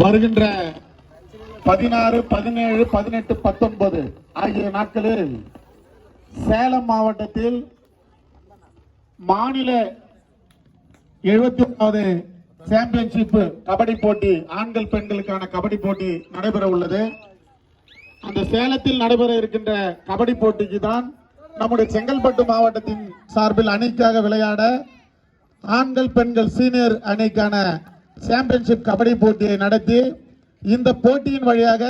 வருகின்ற 16, 17, 18, 19 ஆகிய நாட்களில் சேலம் மாவட்டத்தில் மாநில 71வது சாம்பியன்ஷிப் கபடி போட்டி, ஆண்கள் பெண்களுக்கான கபடி போட்டி நடைபெற உள்ளது. அந்த சேலத்தில் நடைபெற இருக்கின்ற கபடி போட்டிக்கு தான் நம்முடைய செங்கல்பட்டு மாவட்டத்தின் சார்பில் அணிக்காக விளையாட ஆண்கள் பெண்கள் சீனியர் அணிக்கான சாம்பியன்ஷிப் கபடி போட்டியை நடத்தி இந்த போட்டியின் வழியாக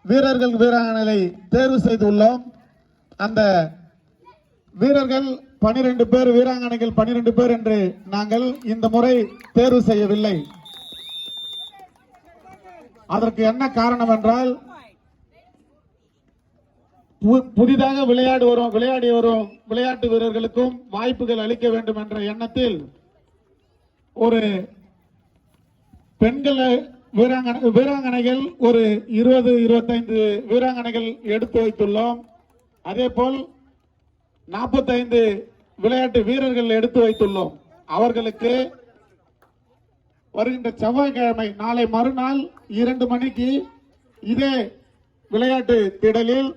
வீரர்கள் வீராங்கனைகளை தேர்வு செய்துள்ளோம். அந்த வீரர்கள் 12 பேர், வீராங்கனைகள் 12 பேர் என்று நாங்கள் இந்த முறை தேர்வு செய்யவில்லை. அதற்கு என்ன காரணம் என்றால், புதிதாக விளையாடி வரும் விளையாட்டு வீரர்களுக்கும் வாய்ப்புகள் அளிக்க வேண்டும் என்ற எண்ணத்தில் ஒரு பெண்கள் வீராங்கனைகள் ஒரு 20-25 வீராங்கனைகள் எடுத்து வைத்துள்ளோம். அதே போல் 45 விளையாட்டு வீரர்கள் எடுத்து வைத்துள்ளோம். அவர்களுக்கு வருகின்ற செவ்வாய்க்கிழமை, நாளை மறுநாள் 2 மணிக்கு இதே விளையாட்டு திடலில்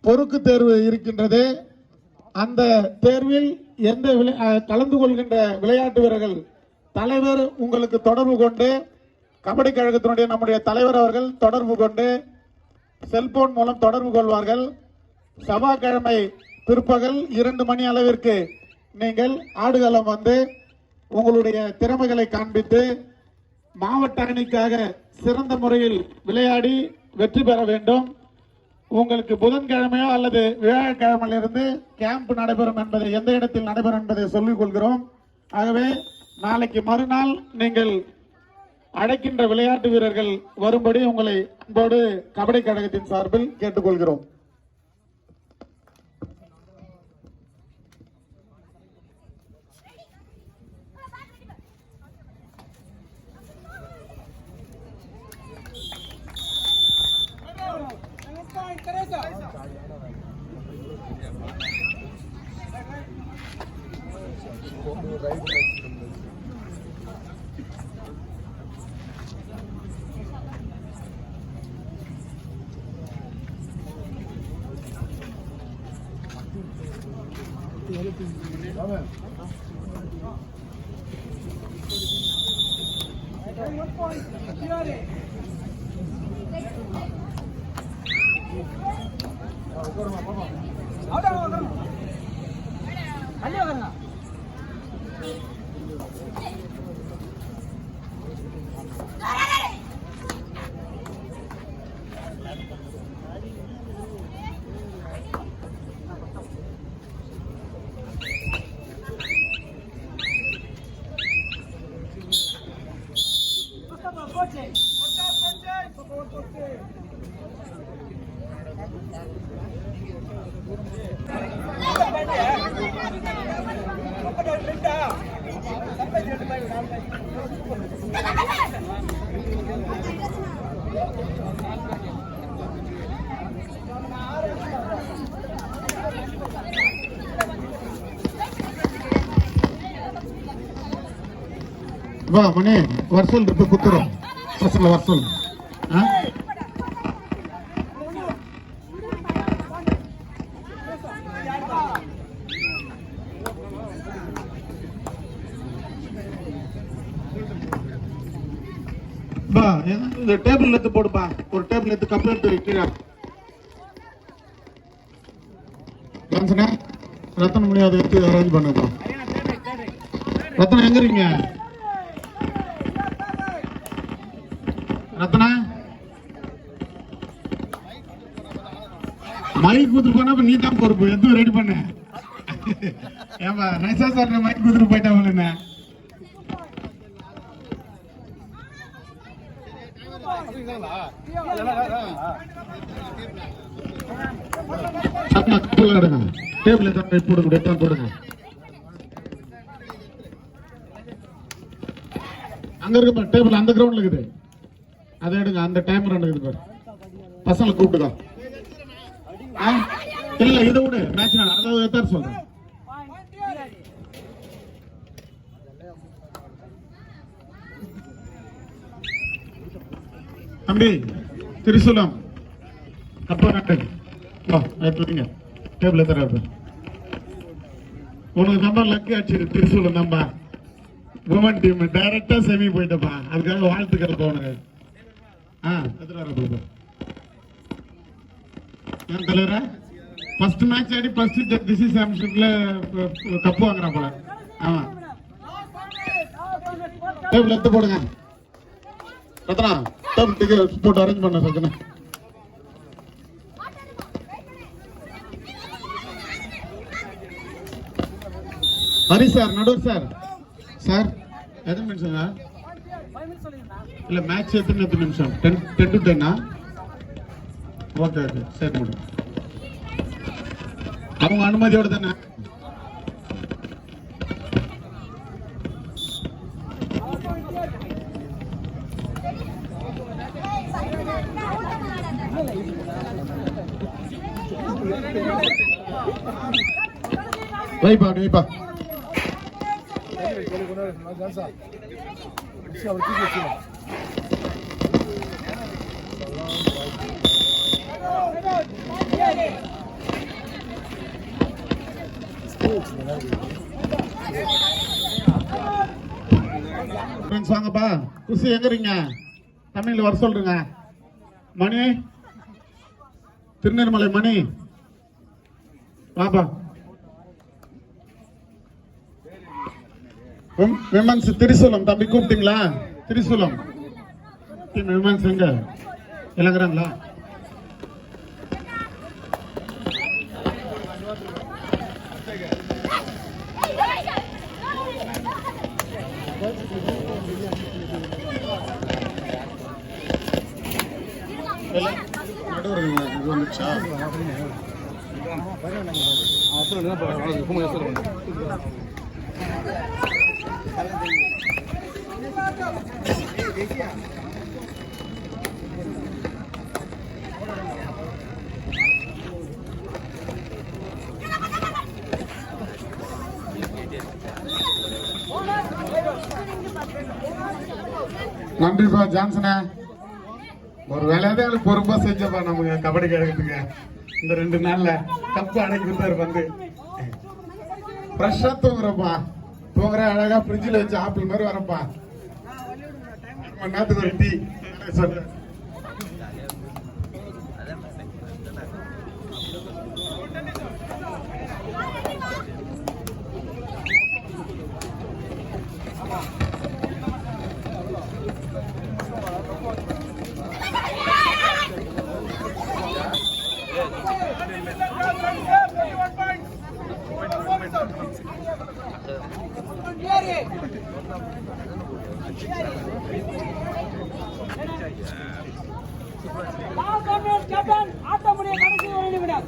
பொறுக்கு தேர்வு இருக்கின்றது. அந்த தேர்வில் கலந்து கொள்கின்ற விளையாட்டு வீரர்கள் தலைவர் உங்களுக்கு தொடர்பு கொண்டு, கபடி கழகத்தினுடைய நம்முடைய தலைவர் அவர்கள் தொடர்பு கொண்டு செல்போன் மூலம் தொடர்பு கொள்வார்கள். செவ்வாய்க்கிழமை பிற்பகல் 2 மணி அளவிற்கு நீங்கள் ஆடுகளம் வந்து உங்களுடைய திறமைகளை காண்பித்து மாவட்ட அணிக்காக சிறந்த முறையில் விளையாடி வெற்றி பெற வேண்டும். உங்களுக்கு புதன்கிழமையோ அல்லது வியாழக்கிழமையிலிருந்து கேம்ப் நடைபெறும் என்பதை, எந்த இடத்தில் நடைபெறும் என்பதை சொல்லிக் கொள்கிறோம். ஆகவே நாளைக்கு மறுநாள் நீங்கள் அழைக்கின்ற விளையாட்டு வீரர்கள் வரும்படி உங்களை அன்போடு கபடி கழகத்தின் சார்பில் கேட்டுக்கொள்கிறோம். வா மணி வருஷம் இருக்கு குத்துறோம் பசங்க வருஷம் பா இந்த டேபிள் எடுத்து போடுப்பா ஒரு டேபிள் எடுத்து கப் எடுத்து வைக்கிறா ரத்தன முடியாது எடுத்து அரேஞ்ச் பண்ணுப்பா ரத்தனம் எங்க இருக்கீங்க ரத்னா மைக் குடுத்து போனா நீ தான் பொறுப்பு எதுவும் ரெடி பண்ண ஏமா நைசா சார் மைக் குடுத்து போயிட்டாங்க என்ன டேபிள் போடுங்க போடுங்க அங்க இருக்கு டேபிள் அந்த கிரவுண்ட்ல இருக்குது அதை எடுங்க அந்த டைமர் இருக்குது பாரு பசங்களை கூப்பிட்டுக்கோ இல்ல இதை விடு மேட்ச் அதாவது எத்தாரு சொல்றேன் தம்பி திரிசூலம் அப்பா எடுத்துங்க டேபிள் எத்தனை உனக்கு நம்பர் லக்கி ஆச்சு திரிசூலம் நம்ப உமன் டீம் டைரக்டா செமி போயிட்டப்பா அதுக்காக வாழ்த்துக்கள் போனது தலைவரா ஃபர்ஸ்ட் மேட்ச் ஆடி ஃபர்ஸ்ட் டிசி சாம்பியன்ஷிப்ல கப் வாங்குறான் போல ஆமா டேபிள் எடுத்து போடுங்க ரத்னா டேபிள் டிக்கெட் போட்டு அரேஞ்ச் பண்ண ரத்னா ஹரி சார் நடுவர் சார் சார் எத்தனை நிமிஷங்க இல்ல மேட்ச் எத்தனை நிமிஷம் 10 to 10 ஓகே ஓகே சரி மேடம் அவங்க அனுமதியோட தானே வைப்பா வைப்பா வாங்கப்பா குசி எங்க இருக்கீங்க தமிழ்ல வர சொல்றீங்க மணி திருநெல்வேலி மணி வாப்பா விமன்ஸ் திரிசூலம் தம்பி கூப்பிட்டீங்களா திரிசூலம் விமன்ஸ் எங்க இளங்குறாங்களா நன்றிப்பா ஜான்சனா ஒரு வேலையாவது எங்களுக்கு பொறுப்பா செஞ்சப்பா நமக்கு கபடி கிடைக்கிறதுக்கு இந்த 2 நாள்ல கப்பு அடக்கி கொடுத்தாரு வந்து ஃப்ரெஷ்ஷா தூங்குறப்பா தூங்குற அழகா ஃப்ரிட்ஜில் வச்சு ஆப்பிள் மாதிரி வரப்பா மணி நேரத்துக்கு ஒரு டீ சொல்ற ஆட்டமுடைய கடைசி ஒரு நிமிடம்